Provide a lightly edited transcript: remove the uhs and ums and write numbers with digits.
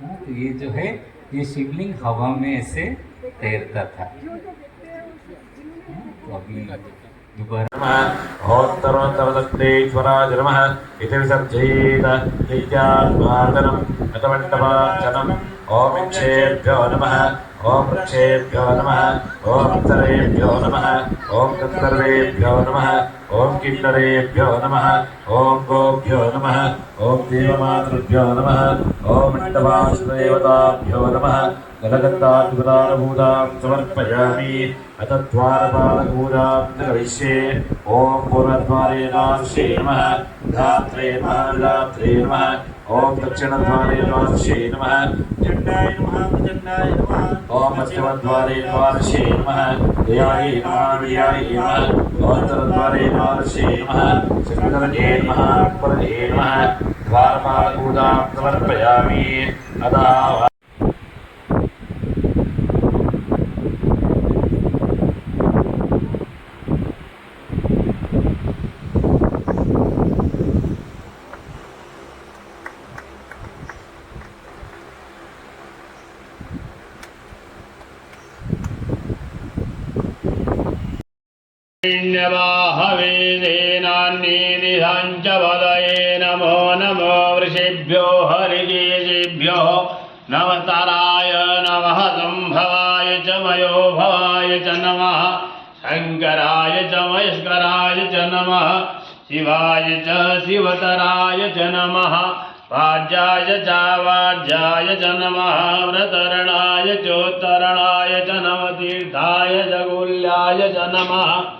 हाँ, तो ये जो है ये शिवलिंग हवा में ऐसे तैरता था। तो अभी दोबारा होत्तरोत्तरदत्तेश्वराय नमः इति विसर्जयेत् नित्यात्मार्दनम् अतमण्डपार्चनम् ॐ इच्छेभ्यो नमः ॐ वृक्षेभ्यो नमः ॐ उत्तरेभ्यो नमः ॐ गन्धर्वेभ्यो नमः ॐ किन्नरेभ्यो नमः ॐ गोभ्यो नमः ॐ देवमातृभ्यो नमः ॐ मण्डपाश्वदेवताभ्यो नमः गलगन्धाद्भुतानुभूतां समर्पयामि अथ द्वारपालपूजां करिष्ये ॐ पूर्वद्वारे द्वादशे नमः धात्रे नमः विधात्रे नमः ॐ दक्षिणद्वारे द्वादशे नमः चण्डाय नमः प्रचण्डाय नमः ॐ पश्चिमद्वारे द्वादशे नमः दयायै नमः वियायै नमः उत्तरद्वारे द्वादशे नमः शङ्करये नमः परये नमः द्वारपालपूजां समर्पयामि अतः ण्यवाहवेदेनान्येदिहाञ्च वदये नमो नमो वृषेभ्यो हरिकेशेभ्यो नमस्तराय नमः सम्भवाय च मयो भवाय च नमः शङ्कराय च महेश्वराय च नमः शिवाय च शिवतराय च नमः वाज्याय च वाज्याय च नमः व्रतरणाय चोत्तरणाय च नमः तीर्थाय च गुल्याय च नमः